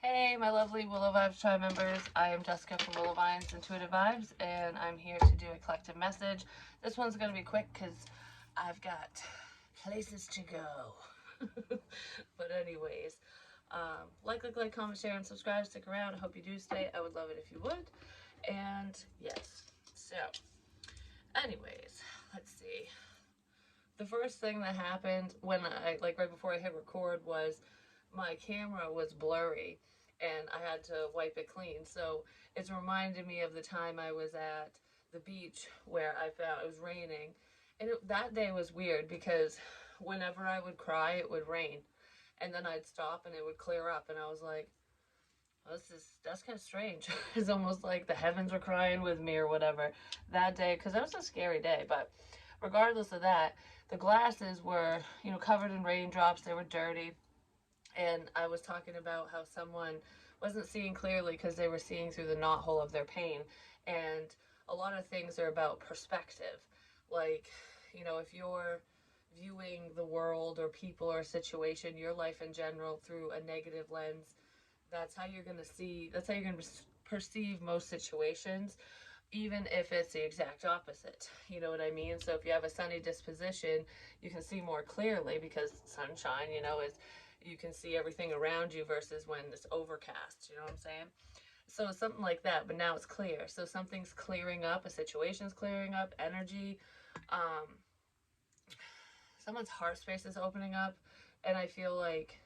Hey, my lovely Willow Vibes Tribe members. I am Jessica from Willow Vines Intuitive Vibes, and I'm here to do a collective message. This one's going to be quick because I've got places to go. But anyways, like, comment, share, and subscribe. Stick around. I hope you do stay. I would love it if you would. And yes, so anyways, let's see. The first thing that happened when right before I hit record was my camera was blurry and I had to wipe it clean. So it's reminded me of the time I was at the beach where I found it was raining. And that day was weird because whenever I would cry, it would rain. And then I'd stop and it would clear up. And I was like, oh, that's kind of strange. It's almost like the heavens were crying with me or whatever that day, because that was a scary day. But regardless of that, the glasses were, covered in raindrops. They were dirty. And I was talking about how someone wasn't seeing clearly because they were seeing through the knothole of their pain. And a lot of things are about perspective. Like, if you're viewing the world or people or a situation, your life in general, through a negative lens, that's how you're going to see, that's how you're going to perceive most situations, even if it's the exact opposite. You know what I mean? So if you have a sunny disposition, you can see more clearly because sunshine, is you can see everything around you versus when it's overcast. You know what I'm saying? So it's something like that, but now it's clear. So something's clearing up, a situation's clearing up, energy. Um, Someone's heart space is opening up, and I feel like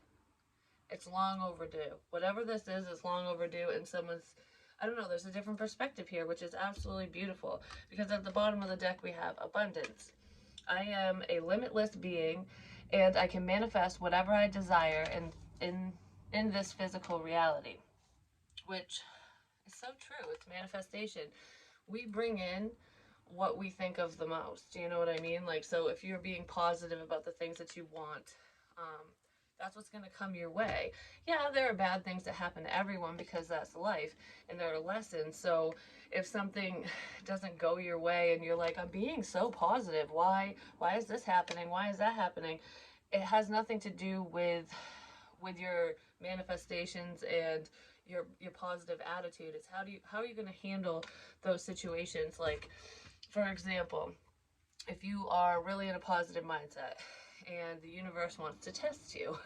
it's long overdue. Whatever this is, it's long overdue, and someone's, I don't know, there's a different perspective here, which is absolutely beautiful. Because at the bottom of the deck, we have abundance. I am a limitless being, and I can manifest whatever I desire in this physical reality, which is so true. It's manifestation. We bring in what we think of the most. Do you know what I mean? Like, so if you're being positive about the things that you want, that's what's going to come your way. Yeah, there are bad things that happen to everyone because that's life and there are lessons. So if something doesn't go your way and you're like, I'm being so positive, why is this happening? Why is that happening? It has nothing to do with your manifestations and your positive attitude. It's how are you going to handle those situations? Like, for example, if you are really in a positive mindset and the universe wants to test you,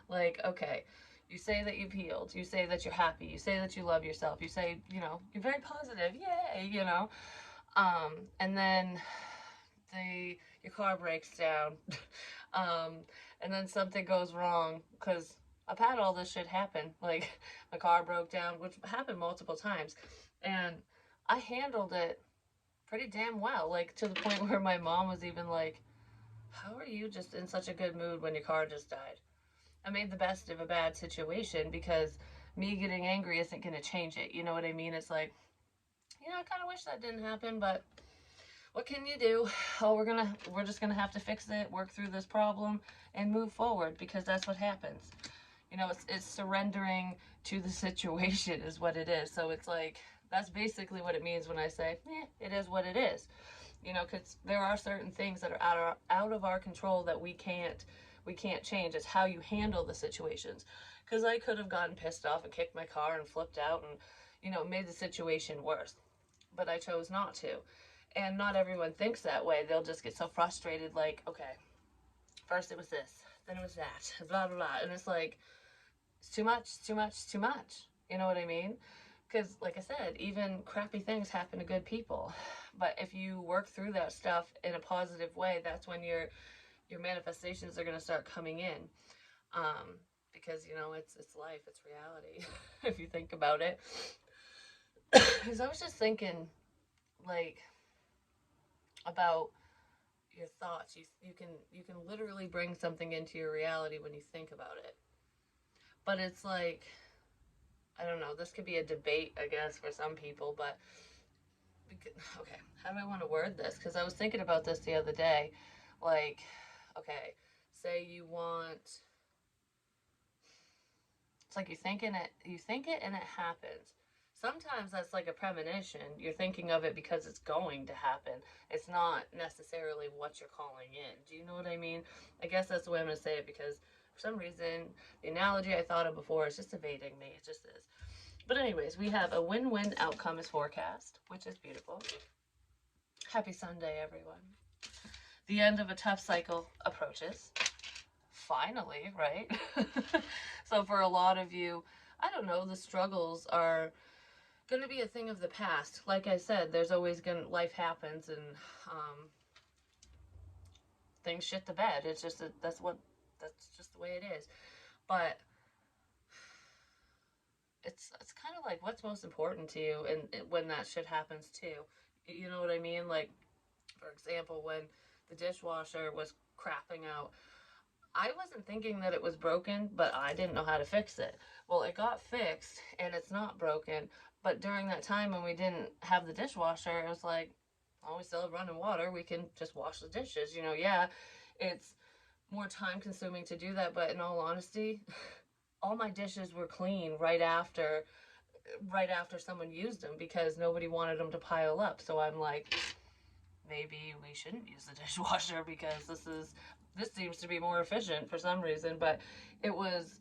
like, okay, you say that you've healed, you say that you're happy, you say that you love yourself, you say, you're very positive, yay. And then your car breaks down, um, and then something goes wrong, because I've had all this shit happen. Like, my car broke down, which happened multiple times, and I handled it pretty damn well. Like, to the point where my mom was even like, how are you just in such a good mood when your car just died? I made the best of a bad situation because me getting angry isn't going to change it. You know what I mean? It's like, I kind of wish that didn't happen, but what can you do? Oh, we're just gonna have to fix it, work through this problem, and move forward, because that's what happens. It's surrendering to the situation is what it is. So it's like, that's basically what it means when I say, it is what it is. Because there are certain things that are out of our control that we can't change. It's how you handle the situations. Because I could have gotten pissed off and kicked my car and flipped out and made the situation worse, but I chose not to. And not everyone thinks that way. They'll just get so frustrated, like, okay, first it was this, then it was that, blah, blah, blah. And it's like, it's too much, too much, too much. You know what I mean? Because, like I said, even crappy things happen to good people. But if you work through that stuff in a positive way, that's when your manifestations are going to start coming in. Um, because, it's life, it's reality, if you think about it. Because I was just thinking, like, about your thoughts. You can literally bring something into your reality when you think about it. But it's like, I don't know, this could be a debate, I guess, for some people, but okay, how do I want to word this? Because I was thinking about this the other day. Like, okay, say you want, it's like you think it and it happens. Sometimes that's like a premonition. You're thinking of it because it's going to happen. It's not necessarily what you're calling in. Do you know what I mean? I guess that's the way I'm going to say it, because For some reason, the analogy I thought of before is just evading me. It just is. But anyways, we have a win-win outcome is forecast, which is beautiful. Happy Sunday, everyone. The end of a tough cycle approaches. Finally, right? So for a lot of you, I don't know, the struggles are going to be a thing of the past. Like I said, there's always going to, life happens and things shit the bed. It's just, that's just the way it is. But it's kind of like what's most important to you and when that shit happens too. You know what I mean? Like, for example, when the dishwasher was crapping out, I wasn't thinking that it was broken, but I didn't know how to fix it. Well, it got fixed and it's not broken. But during that time when we didn't have the dishwasher, it was like, oh, we still have running water. We can just wash the dishes. You know, yeah, it's more time consuming to do that. But in all honesty, all my dishes were clean right after someone used them because nobody wanted them to pile up. So I'm like, maybe we shouldn't use the dishwasher because this seems to be more efficient for some reason. But it's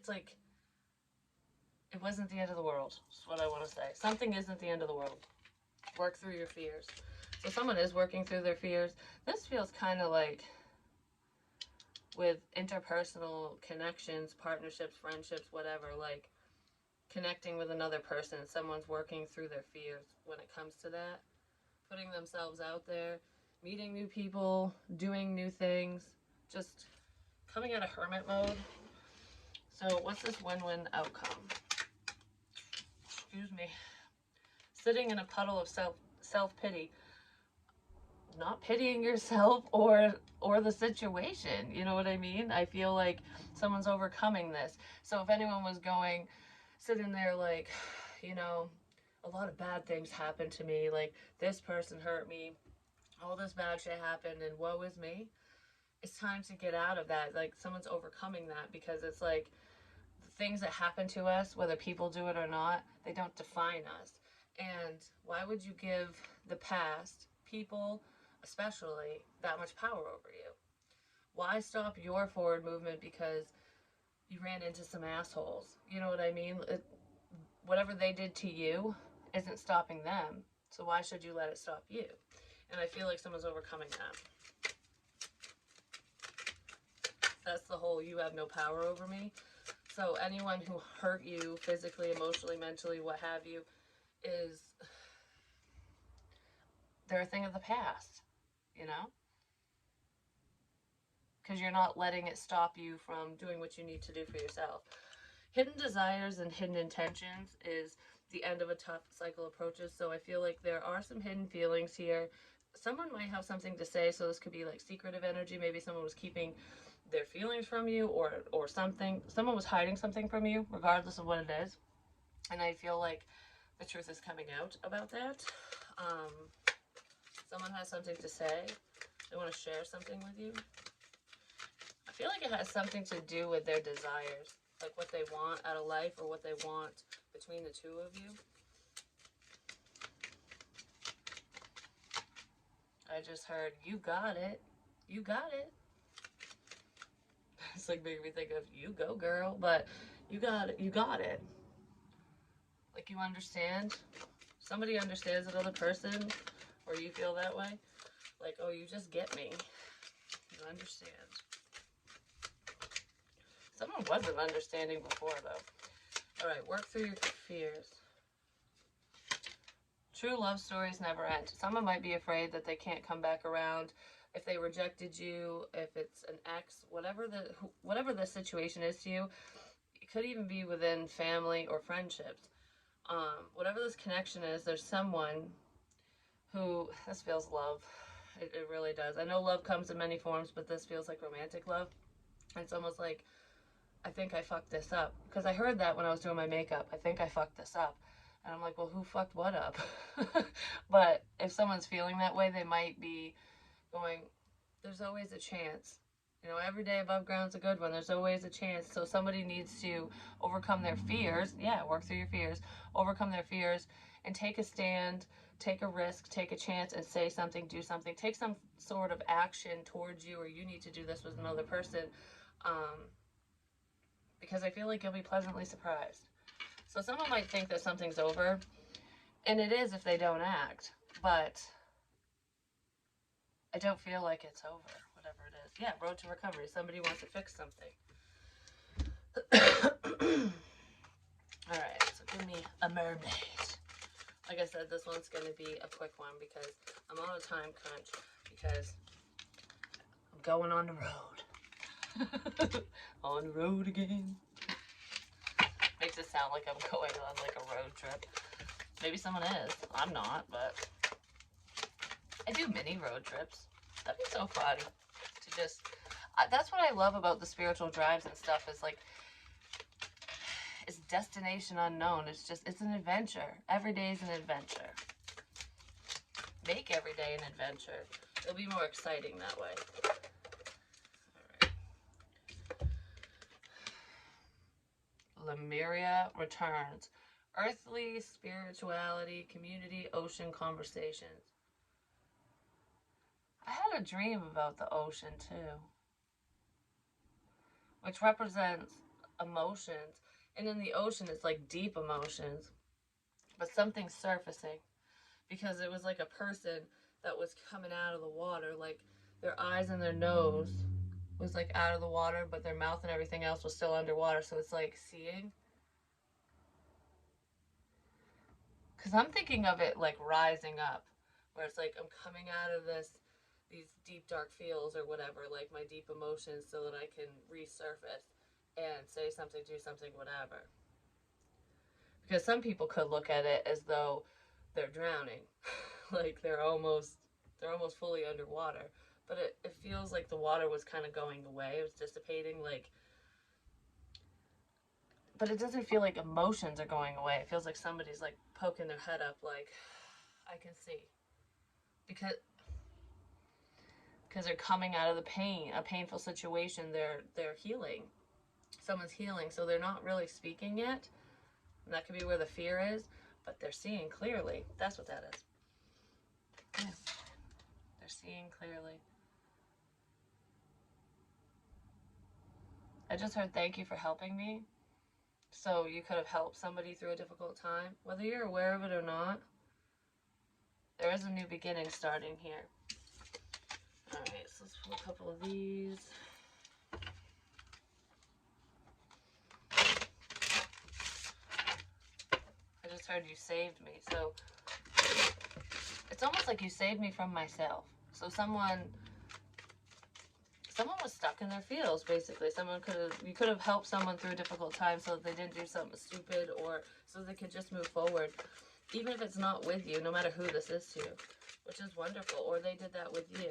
like, it wasn't the end of the world. That's what I want to say. Something isn't the end of the world. Work through your fears. So someone is working through their fears. This feels kind of like with interpersonal connections, partnerships, friendships, whatever, like connecting with another person. Someone's working through their fears when it comes to that. Putting themselves out there, meeting new people, doing new things, just coming out of hermit mode. So what's this win-win outcome? Excuse me. Sitting in a puddle of self-pity. Not pitying yourself or the situation. You know what I mean? I feel like someone's overcoming this. So if anyone was sitting there like, you know, a lot of bad things happened to me, like this person hurt me, all this bad shit happened, and woe is me. It's time to get out of that. Like, someone's overcoming that because it's like the things that happen to us, whether people do it or not, they don't define us. And why would you give the past, people especially, that much power over you? Why stop your forward movement because you ran into some assholes? You know what I mean? Whatever they did to you isn't stopping them. So why should you let it stop you? And I feel like someone's overcoming that. That's the whole you have no power over me. So anyone who hurt you physically, emotionally, mentally, what have you, they're a thing of the past, you know? Because you're not letting it stop you from doing what you need to do for yourself. Hidden desires and hidden intentions is the end of a tough cycle approaches. So I feel like there are some hidden feelings here. Someone might have something to say, so this could be like secretive energy. Maybe someone was keeping their feelings from you or something. Someone was hiding something from you, regardless of what it is. And I feel like the truth is coming out about that. Someone has something to say. They want to share something with you. I feel like it has something to do with their desires, like what they want out of life or what they want between the two of you. I just heard, you got it. You got it. It's like making me think of, you go girl, but you got it. You got it. Like, you understand. Somebody understands another person, or you feel that way. Like, oh, you just get me. You understand. Someone wasn't understanding before, though. All right, work through your fears. True love stories never end. Someone might be afraid that they can't come back around if they rejected you, if it's an ex, whatever the situation is to you. It could even be within family or friendships. Whatever this connection is, there's someone who, this feels love. It really does. I know love comes in many forms, but this feels like romantic love. It's almost like, I think I fucked this up. Because I heard that when I was doing my makeup. I think I fucked this up. And I'm like, well, who fucked what up? But if someone's feeling that way, they might be going, there's always a chance. You know, every day above ground's a good one. There's always a chance. So somebody needs to overcome their fears. Yeah, work through your fears. Overcome their fears and take a stand take a risk, take a chance, and say something, do something, take some sort of action towards you, or you need to do this with another person, because I feel like you'll be pleasantly surprised. So someone might think that something's over, and it is if they don't act, but I don't feel like it's over, whatever it is. Yeah, road to recovery. Somebody wants to fix something. Alright, so give me a mermaid. Like I said, this one's going to be a quick one because I'm on a time crunch because I'm going on the road. On the road again. Makes it sound like I'm going on like a road trip. Maybe someone is. I'm not, but I do mini road trips. That'd be so fun to just... that's what I love about the spiritual drives and stuff is like, it's destination unknown. It's just, it's an adventure. Every day is an adventure. Make every day an adventure. It'll be more exciting that way. All right. Lemuria returns. Earthly spirituality, community, ocean conversations. I had a dream about the ocean too, which represents emotions. And in the ocean, it's like deep emotions, but something's surfacing because it was like a person that was coming out of the water, like their eyes and their nose was like out of the water, but their mouth and everything else was still underwater. So it's like seeing. Because I'm thinking of it like rising up, where it's like I'm coming out of these deep dark feels or whatever, like my deep emotions, so that I can resurface and say something, do something, whatever. Because some people could look at it as though they're drowning, like they're almost fully underwater. But it feels like the water was kind of going away, it was dissipating, like. But it doesn't feel like emotions are going away. It feels like somebody's like poking their head up, like, I can see. Because they're coming out of the pain, a painful situation. They're healing. Someone's healing, so they're not really speaking yet. And that could be where the fear is, but they're seeing clearly. That's what that is. Yeah. They're seeing clearly. I just heard thank you for helping me. So you could have helped somebody through a difficult time. Whether you're aware of it or not, there is a new beginning starting here. Alright, so let's pull a couple of these. I just heard you saved me. So it's almost like you saved me from myself. So someone was stuck in their feels, basically. You could have helped someone through a difficult time so that they didn't do something stupid, or so they could just move forward. Even if it's not with you, no matter who this is to, which is wonderful, or they did that with you.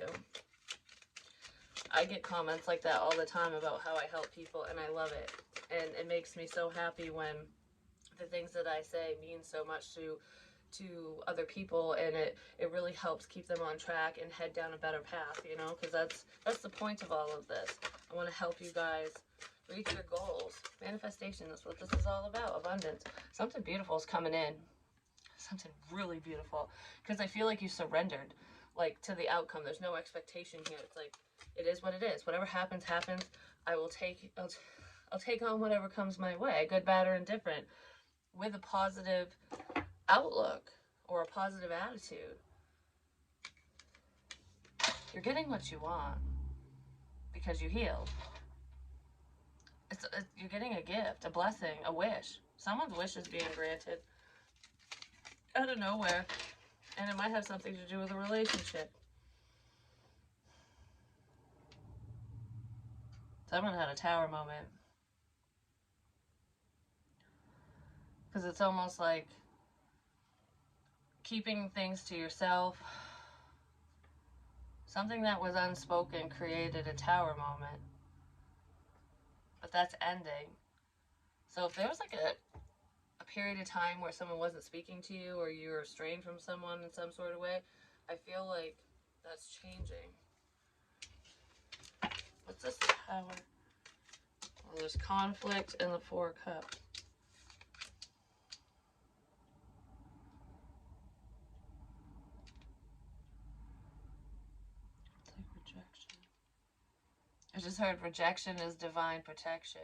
I get comments like that all the time about how I help people, and I love it. And it makes me so happy when the things that I say mean so much to other people, and it really helps keep them on track and head down a better path, you know, because that's the point of all of this. I want to help you guys reach your goals. Manifestation is what this is all about. Abundance. Something beautiful is coming in. Something really beautiful, because I feel like you surrendered, like, to the outcome. There's no expectation here. It's like, it is what it is. Whatever happens, happens. I'll take on whatever comes my way, good, bad, or indifferent, with a positive outlook or a positive attitude. You're getting what you want because you healed. You're getting a gift, a blessing, a wish. Someone's wish is being granted out of nowhere, and it might have something to do with a relationship. Someone had a tower moment, because it's almost like keeping things to yourself. Something that was unspoken created a tower moment, but that's ending. So if there was like a period of time where someone wasn't speaking to you, or you were estranged from someone in some sort of way, I feel like that's changing. What's this tower? Well, there's conflict and the Four of Cups. heard rejection is divine protection.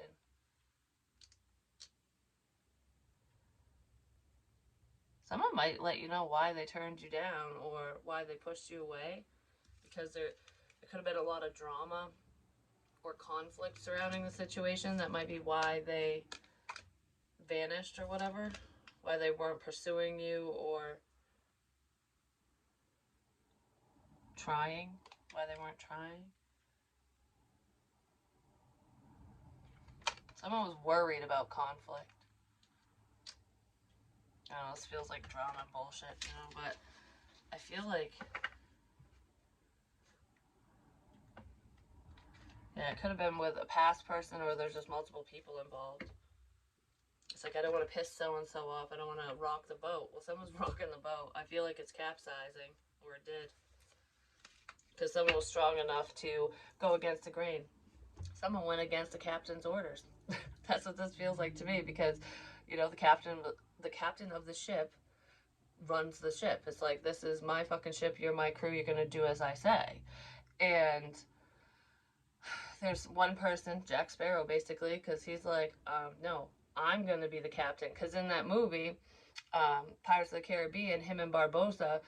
Someone might let you know why they turned you down or why they pushed you away, because there could have been a lot of drama or conflict surrounding the situation. That might be why they vanished or whatever, why they weren't pursuing you or trying, why they weren't trying. Someone was worried about conflict. I don't know, this feels like drama bullshit, you know, but I feel like, yeah, it could have been with a past person, or there's just multiple people involved. It's like, I don't want to piss so-and-so off. I don't want to rock the boat. Well, someone's rocking the boat. I feel like it's capsizing, or it did. Because someone was strong enough to go against the grain. Someone went against the captain's orders. That's what this feels like to me, because, you know, the captain of the ship runs the ship. It's like, this is my fucking ship, you're my crew, you're gonna do as I say. And there's one person, Jack Sparrow, basically, because he's like, no, I'm gonna be the captain. Because in that movie, Pirates of the Caribbean, him and Barbossa,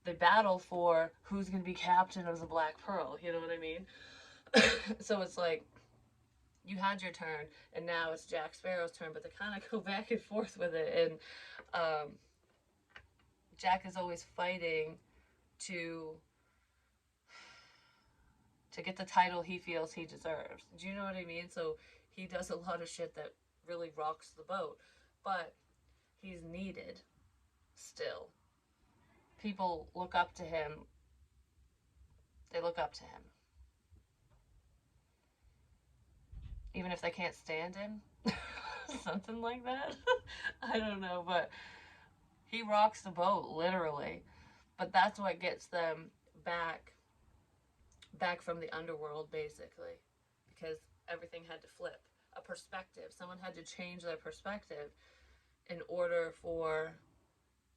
they battle for who's gonna be captain of the Black Pearl, you know what I mean? So it's like, you had your turn, and now it's Jack Sparrow's turn, but they kind of go back and forth with it, and Jack is always fighting to get the title he feels he deserves. Do you know what I mean? So he does a lot of shit that really rocks the boat, but he's needed still. People look up to him. They look up to him. Even if they can't stand him. Something like that. I don't know, but he rocks the boat, literally. But that's what gets them back from the underworld, basically, because everything had to flip. A perspective. Someone had to change their perspective in order for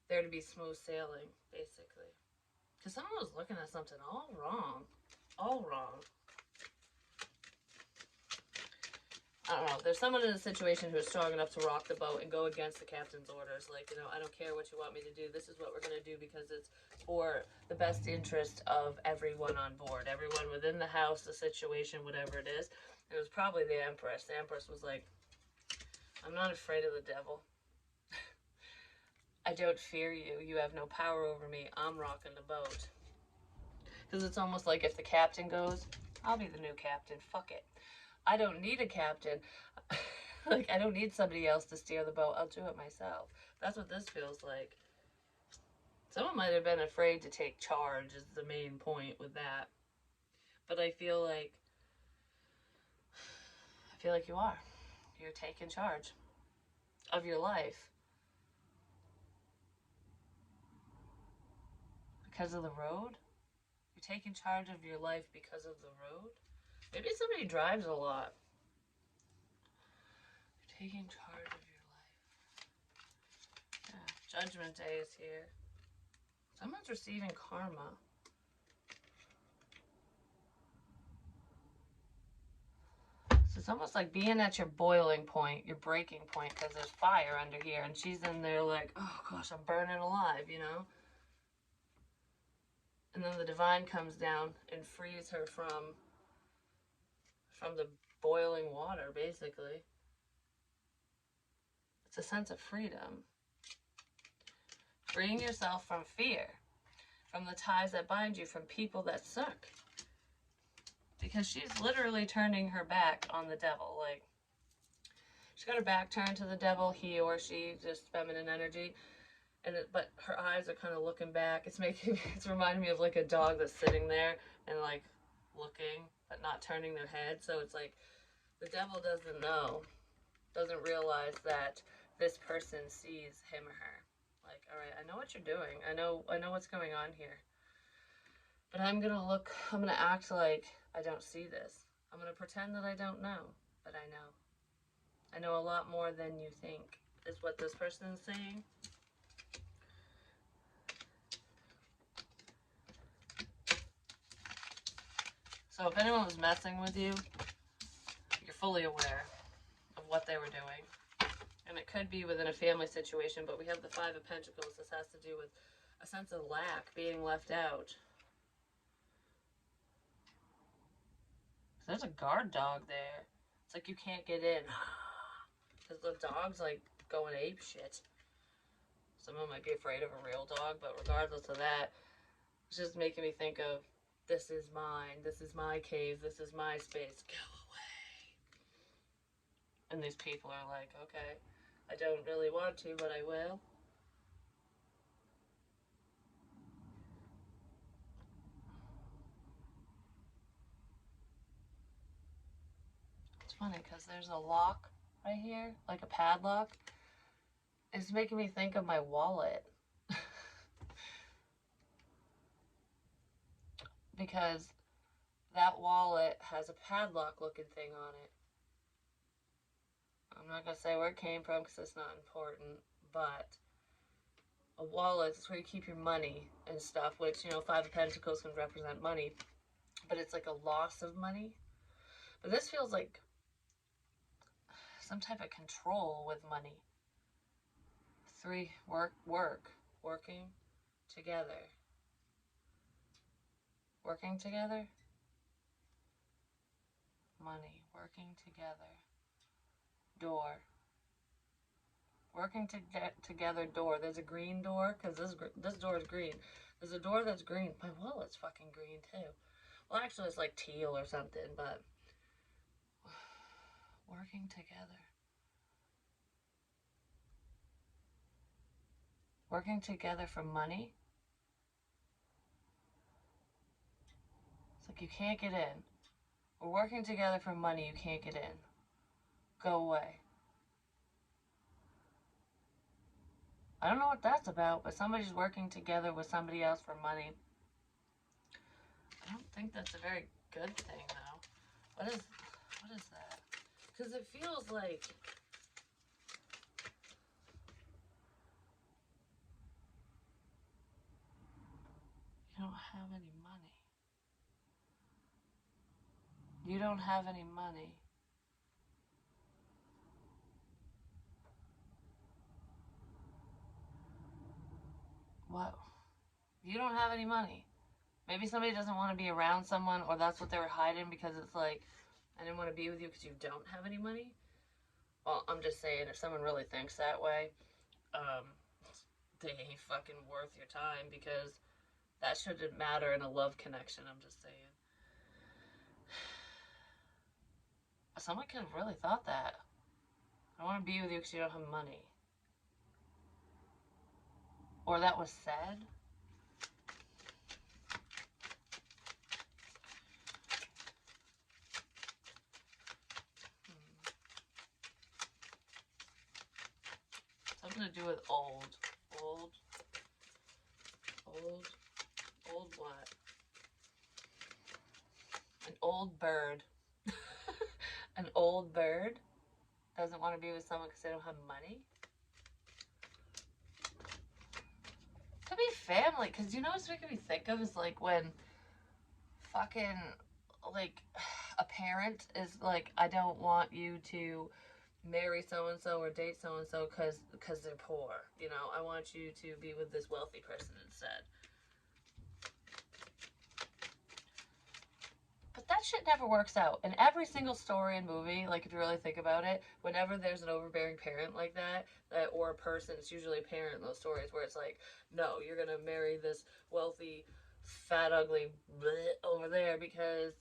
there to be smooth sailing, basically. Because someone was looking at something all wrong. All wrong. I don't know. There's someone in a situation who is strong enough to rock the boat and go against the captain's orders. Like, you know, I don't care what you want me to do. This is what we're going to do because it's for the best interest of everyone on board. Everyone within the house, the situation, whatever it is. It was probably the Empress. The Empress was like, I'm not afraid of the devil. I don't fear you. You have no power over me. I'm rocking the boat. Because it's almost like if the captain goes, I'll be the new captain. Fuck it. I don't need a captain. Like, I don't need somebody else to steer the boat. I'll do it myself. That's what this feels like. Someone might have been afraid to take charge is the main point with that. But I feel like you are. You're taking charge of your life. Because of the road? You're taking charge of your life because of the road? Maybe somebody drives a lot. You're taking charge of your life. Yeah. Judgment Day is here. Someone's receiving karma. So it's almost like being at your boiling point, your breaking point, because there's fire under here, and she's in there like, oh gosh, I'm burning alive, you know? And then the divine comes down and frees her from the boiling water, basically. It's a sense of freedom. Freeing yourself from fear, from the ties that bind you, from people that suck. Because she's literally turning her back on the devil. Like, she's got her back turned to the devil, he or she, just feminine energy. But her eyes are kind of looking back. It's reminding me of like a dog that's sitting there and like looking, but not turning their head. So it's like the devil doesn't realize that this person sees him or her. Like, all right, I know what you're doing. I know what's going on here. But I'm going to act like I don't see this. I'm going to pretend that I don't know, but I know. I know a lot more than you think, is what this person is saying. So if anyone was messing with you, fully aware of what they were doing. And it could be within a family situation, but we have the Five of Pentacles. This has to do with a sense of lack, being left out. There's a guard dog there. It's like you can't get in. Because the dog's like going ape shit. Someone might be afraid of a real dog, but regardless of that, it's just making me think of, this is mine, this is my cave, this is my space, go away. And these people are like, okay, I don't really want to, but I will. It's funny because there's a lock right here, like a padlock. It's making me think of my wallet. Because that wallet has a padlock looking thing on it. I'm not going to say where it came from because it's not important, but a wallet is where you keep your money and stuff, which, you know, Five of Pentacles can represent money, but it's like a loss of money. But this feels like some type of control with money. 3, working together. Working together? Money, working together. Door. Working together door. There's a green door, because this door is green. There's a door that's green. My wallet's fucking green, too. Well, actually, it's like teal or something, but working together. Working together for money? It's like you can't get in. We're working together for money, you can't get in. Go away. I don't know what that's about, but somebody's working together with somebody else for money. I don't think that's a very good thing, though. What is that? Because it feels like you don't have any money. You don't have any money. What? You don't have any money. Maybe somebody doesn't want to be around someone, or that's what they were hiding because it's like, I didn't want to be with you because you don't have any money. Well, I'm just saying, if someone really thinks that way, they ain't fucking worth your time, because that shouldn't matter in a love connection, I'm just saying. Someone could have really thought that. I want to be with you because you don't have money. Or that was said. Something to do with old. Old what? An old bird. An old bird doesn't want to be with someone because they don't have money. Could be family, because you know what's making me think of is like when fucking like a parent is like, I don't want you to marry so-and-so or date so-and-so because they're poor. You know, I want you to be with this wealthy person instead. But that shit never works out. In every single story and movie, like if you really think about it, whenever there's an overbearing parent like that, or a person, it's usually a parent in those stories where it's like, no, you're going to marry this wealthy, fat, ugly bleh over there because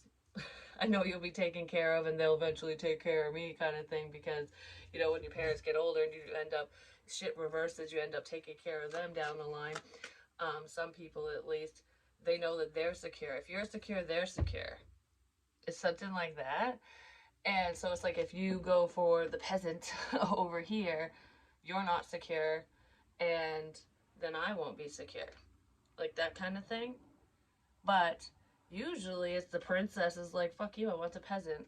I know you'll be taken care of and they'll eventually take care of me kind of thing, because, you know, when your parents get older and you end up, shit reverses, you end up taking care of them down the line. Some people, at least, they know that they're secure. If you're secure, they're secure. It's something like that. And so it's like if you go for the peasant over here, you're not secure, and then I won't be secure. Like that kind of thing. But usually it's the princess is like, fuck you, I want the peasant.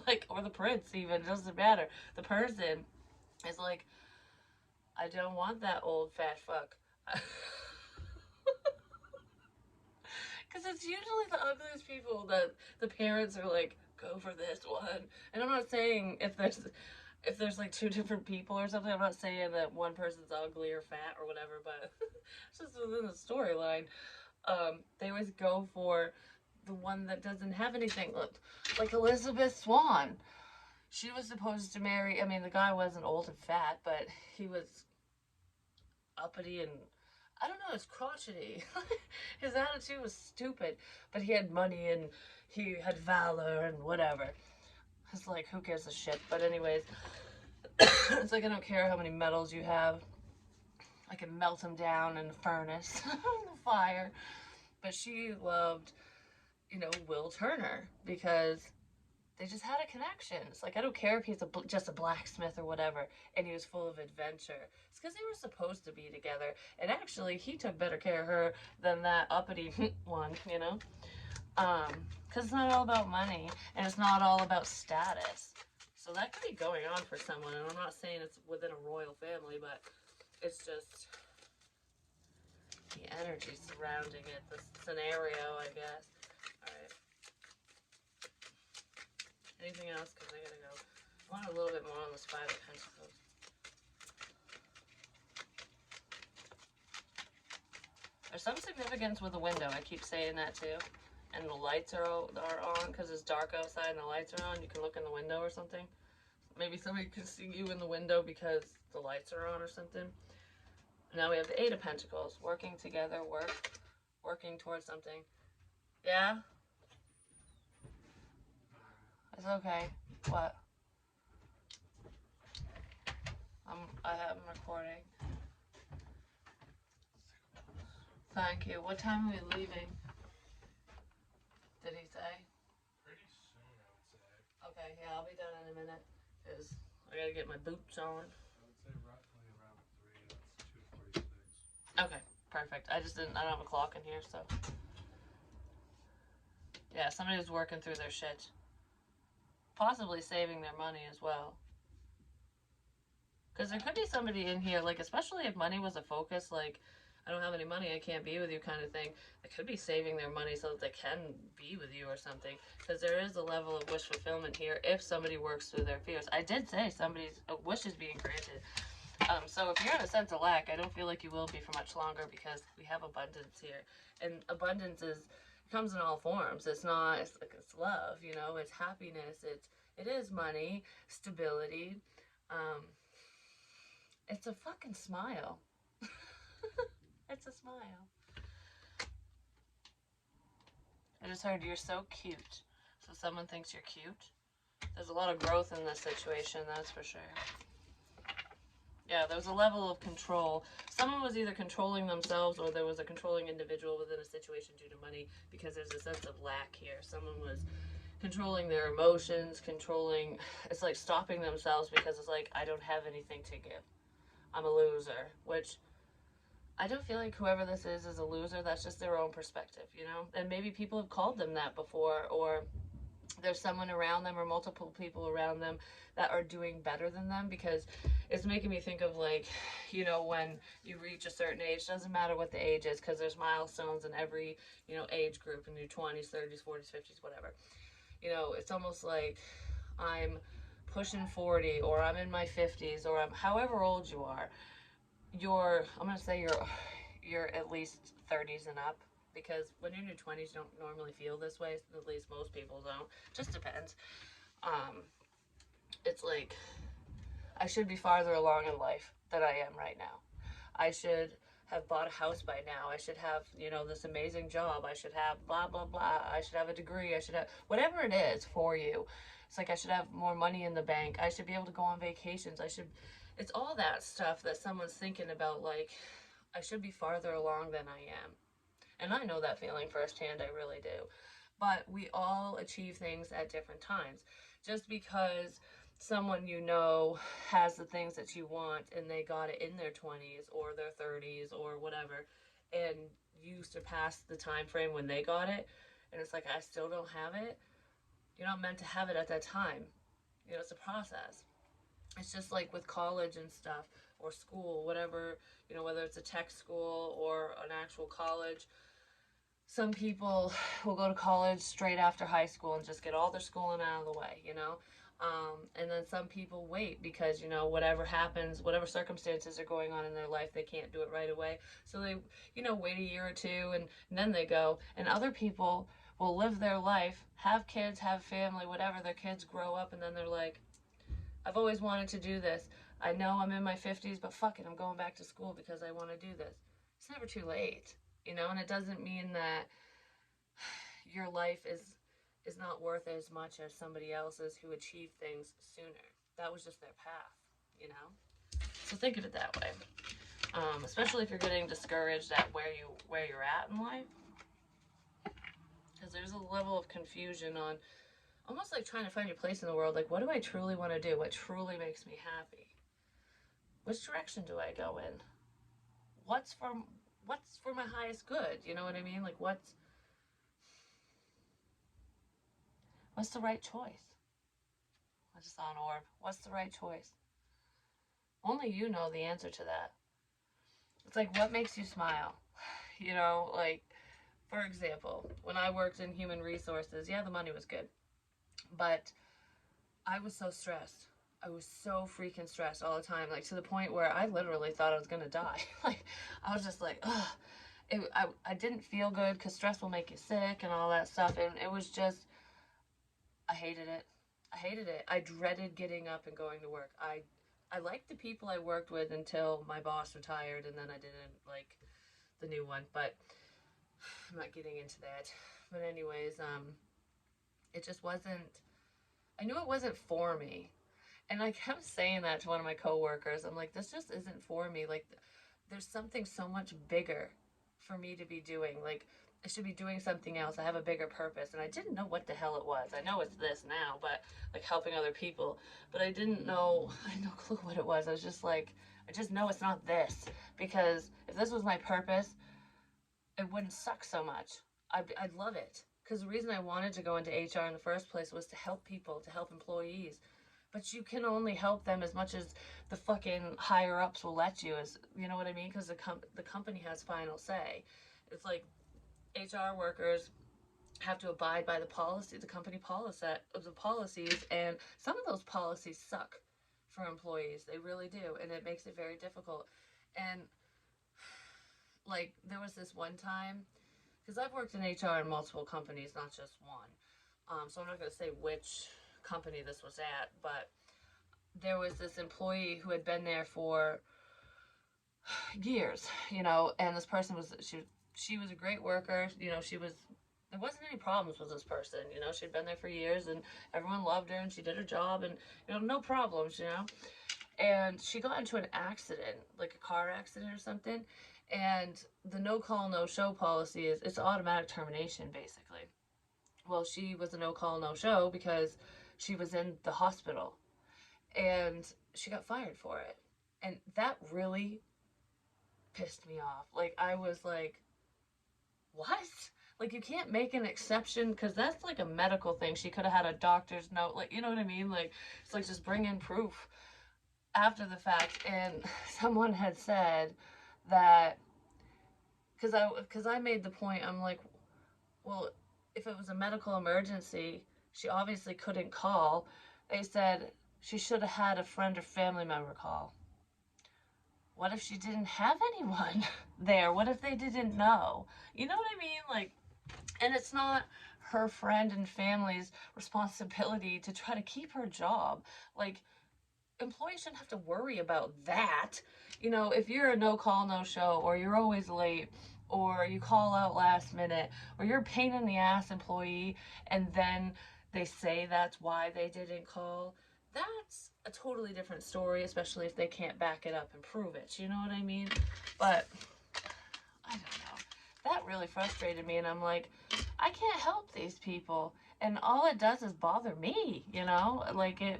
Like, or the prince even, it doesn't matter. The person is like, I don't want that old fat fuck. Because it's usually the ugliest people that the parents are like go for this one. And I'm not saying if there's like two different people or something, I'm not saying that one person's ugly or fat or whatever, but it's just within the storyline. They always go for the one that doesn't have anything. Look, like Elizabeth Swann. She was supposed to marry, I mean, the guy wasn't old and fat, but he was uppity and, I don't know, it's crotchety. His attitude was stupid, but he had money and he had valor and whatever. It's like, who gives a shit? But anyways, it's like, I don't care how many medals you have. I can melt them down in the furnace, in the fire. But she loved, Will Turner because they just had a connection. It's like, I don't care if he's just a blacksmith or whatever, and he was full of adventure. It's because they were supposed to be together. And actually, he took better care of her than that uppity one, Because it's not all about money, and it's not all about status. So that could be going on for someone, and I'm not saying it's within a royal family, but it's just the energy surrounding it, the scenario, I guess. Alright. Anything else? Because I gotta go. I want a little bit more on the Spider Pentacles. There's some significance with the window. I keep saying that too. And the lights are on because it's dark outside and the lights are on. You can look in the window or something. Maybe somebody can see you in the window because the lights are on or something. Now we have the Eight of Pentacles. Working together, working towards something. Yeah? It's okay. What? I am recording. Thank you. What time are we leaving? Did he say? Pretty soon, I would say. Okay, yeah, I'll be done in a minute. Because I gotta get my boots on. I would say roughly around 3. That's 2:46. Okay, perfect. I don't have a clock in here, so. Yeah, somebody was working through their shit. Possibly saving their money as well. Because there could be somebody in here, like, especially if money was a focus, like, I don't have any money, I can't be with you kind of thing. They could be saving their money so that they can be with you or something. Because there is a level of wish fulfillment here if somebody works through their fears. I did say somebody's wish is being granted. So if you're in a sense of lack, I don't feel like you will be for much longer because we have abundance here. And abundance comes in all forms. It's not, it's love, it's happiness, it is money, stability, it's a fucking smile. It's a smile. I just heard you're so cute. So someone thinks you're cute. There's a lot of growth in this situation, that's for sure. Yeah, there was a level of control. Someone was either controlling themselves or there was a controlling individual within a situation due to money because there's a sense of lack here. Someone was controlling their emotions, it's like stopping themselves because it's like, I don't have anything to give. I'm a loser, which I don't feel like whoever this is a loser. That's just their own perspective, And maybe people have called them that before, or there's someone around them or multiple people around them that are doing better than them, because it's making me think of, like, when you reach a certain age, doesn't matter what the age is, because there's milestones in every, age group in your 20s, 30s, 40s, 50s, whatever. It's almost like I'm pushing 40 or I'm in my 50s or I'm however old you are. I'm going to say you're at least 30s and up, because when you're in your 20s, you don't normally feel this way. At least most people don't. Just depends. It's like I should be farther along in life than I am right now. I should have bought a house by now. I should have, this amazing job. I should have blah, blah, blah. I should have a degree. I should have whatever it is for you. It's like I should have more money in the bank. I should be able to go on vacations. It's all that stuff that someone's thinking about, like, I should be farther along than I am. And I know that feeling firsthand, I really do. But we all achieve things at different times. Just because someone has the things that you want and they got it in their 20s or their 30s or whatever, and you surpassed the time frame when they got it, and it's like, I still don't have it, you're not meant to have it at that time. It's a process. It's just like with college and stuff, or school, whatever, whether it's a tech school or an actual college. some people will go to college straight after high school and just get all their schooling out of the way, you know? And then some people wait because, you know, whatever happens, whatever circumstances are going on in their life, they can't do it right away. So they, you know, wait a year or two and then they go. And other people will live their life, have kids, have family, whatever. Their kids grow up and then they're like, I've always wanted to do this. I know I'm in my 50s, but fuck it, I'm going back to school because I want to do this. It's never too late, you know, and it doesn't mean that your life is not worth as much as somebody else's who achieved things sooner. That was just their path, you know. So think of it that way. Especially if you're getting discouraged at where you're at in life, because there's a level of confusion on almost like trying to find your place in the world. Like, what do I truly want to do? What truly makes me happy? Which direction do I go in? What's for what's for my highest good? You know what I mean? Like, what's the right choice? I just saw an orb. What's the right choice? Only you know the answer to that. It's like, what makes you smile? You know, like, for example, when I worked in human resources, yeah, the money was good, but I was so stressed. I was so freaking stressed all the time, like to the point where I literally thought I was gonna die. Like, I was just like, ugh. I didn't feel good because stress will make you sick and all that stuff, and it was just, I hated it. I hated it. I dreaded getting up and going to work. I liked the people I worked with until my boss retired, and then I didn't like the new one. But I'm not getting into that. But anyways, it just wasn't. I knew it wasn't for me, and I kept saying that to one of my coworkers. I'm like, this just isn't for me. Like, there's something so much bigger for me to be doing. Like, I should be doing something else. I have a bigger purpose. And I didn't know what the hell it was. I know it's this now, but like helping other people. But I didn't know, I had no clue what it was. I was just like, I just know it's not this. Because if this was my purpose, it wouldn't suck so much. I'd love it. Because the reason I wanted to go into HR in the first place was to help people, to help employees. But you can only help them as much as the fucking higher ups will let you. As you know what I mean? Because the company has final say. It's like HR workers have to abide by the policy, the company policy of the policies, and some of those policies suck for employees. They really do, and it makes it very difficult. And like there was this one time, because I've worked in HR in multiple companies, not just one. So I'm not going to say which company this was at, but there was this employee who had been there for years, you know, and this person was she was a great worker, you know, there wasn't any problems with this person, you know, she'd been there for years and everyone loved her and she did her job and you know no problems, you know. And she got into an accident, like a car accident or something, and the no call no show policy is it's automatic termination basically. Well, she was a no call no show because she was in the hospital and she got fired for it. And that really pissed me off. Like I was like, what? Like you can't make an exception because that's like a medical thing. She could have had a doctor's note, like you know what I mean. Like it's like just bring in proof after the fact. And someone had said that because I made the point. I'm like, well, if it was a medical emergency, she obviously couldn't call. They said she should have had a friend or family member call. What if she didn't have anyone there? What if they didn't know? You know what I mean? Like, and it's not her friend and family's responsibility to try to keep her job. Like, employees shouldn't have to worry about that. You know, if you're a no call, no show, or you're always late, or you call out last minute, or you're a pain in the ass employee, and then they say that's why they didn't call, that's a totally different story, especially if they can't back it up and prove it. You know what I mean? But I don't know. That really frustrated me, and I'm like, I can't help these people, and all it does is bother me, you know? Like, it,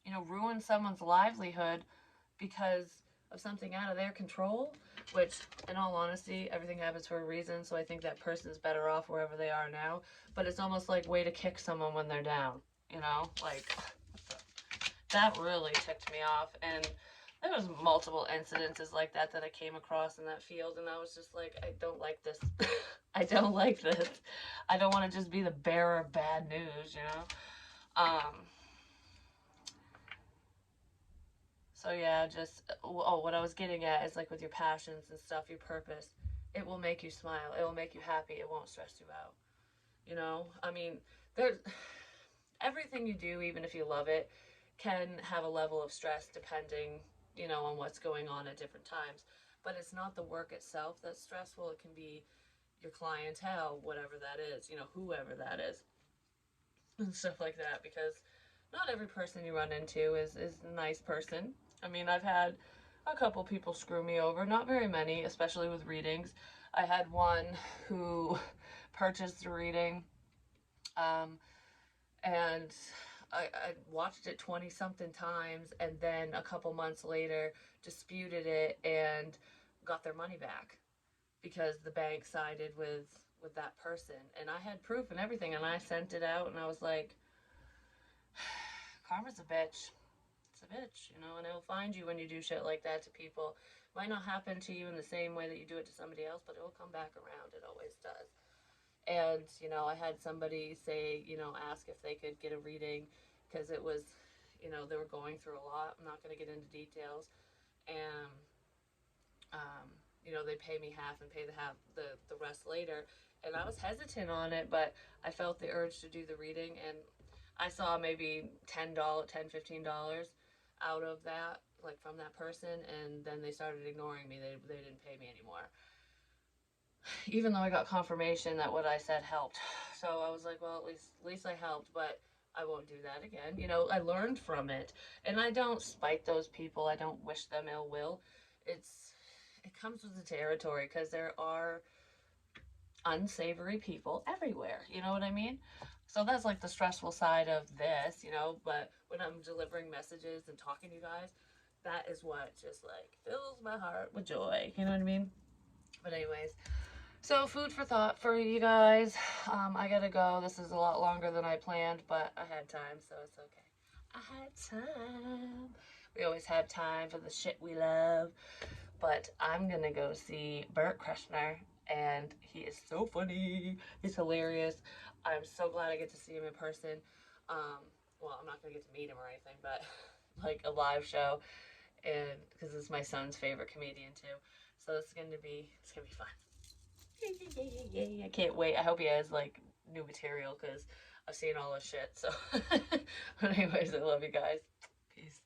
you know, ruin someone's livelihood because of something out of their control, which, in all honesty, everything happens for a reason, so I think that person's better off wherever they are now. But it's almost like way to kick someone when they're down, you know? Like, that really ticked me off, and there was multiple incidences like that that I came across in that field, and I was just like, I don't like this. I don't like this. I don't want to just be the bearer of bad news, you know? So yeah, just what I was getting at is like with your passions and stuff, your purpose, it will make you smile. It will make you happy. It won't stress you out. You know, I mean, there's everything you do, even if you love it, can have a level of stress depending, on what's going on at different times. But it's not the work itself that's stressful. It can be your clientele, whatever that is, whoever that is, and stuff like that. Because not every person you run into is a nice person. I mean, I've had a couple people screw me over, not very many, especially with readings. I had one who purchased a reading, um, and I watched it 20 something times, and then a couple months later disputed it and got their money back because the bank sided with that person, and I had proof and everything, and I sent it out, and I was like, karma's a bitch. It's a bitch, and it'll find you when you do shit like that to people. Might not happen to you in the same way that you do it to somebody else, but it will come back around. It always does. And I had somebody say, ask if they could get a reading because it was, they were going through a lot. I'm not going to get into details. And they pay me half and pay the rest later. And I was hesitant on it, but I felt the urge to do the reading, and I saw maybe $10, $15 out of that, like from that person, and then they started ignoring me. They didn't pay me anymore, even though I got confirmation that what I said helped. So I was like, well, at least I helped, but I won't do that again. I learned from it, and I don't spite those people. I don't wish them ill will. It comes with the territory because there are unsavory people everywhere. You know what I mean? So that's like the stressful side of this, but when I'm delivering messages and talking to you guys, that is what just like fills my heart with joy. You know what I mean? But anyways, so food for thought for you guys. I gotta go. This is a lot longer than I planned, but I had time, so it's okay. I had time. We always have time for the shit we love. But I'm gonna go see Bert Kreschner, and he is so funny. He's hilarious. I'm so glad I get to see him in person. Um, well, I'm not gonna get to meet him or anything, but like a live show, and because it's my son's favorite comedian too, so it's gonna be fun. Yay! I can't wait. I hope he has like new material because I've seen all his shit. So, but anyways, I love you guys. Peace.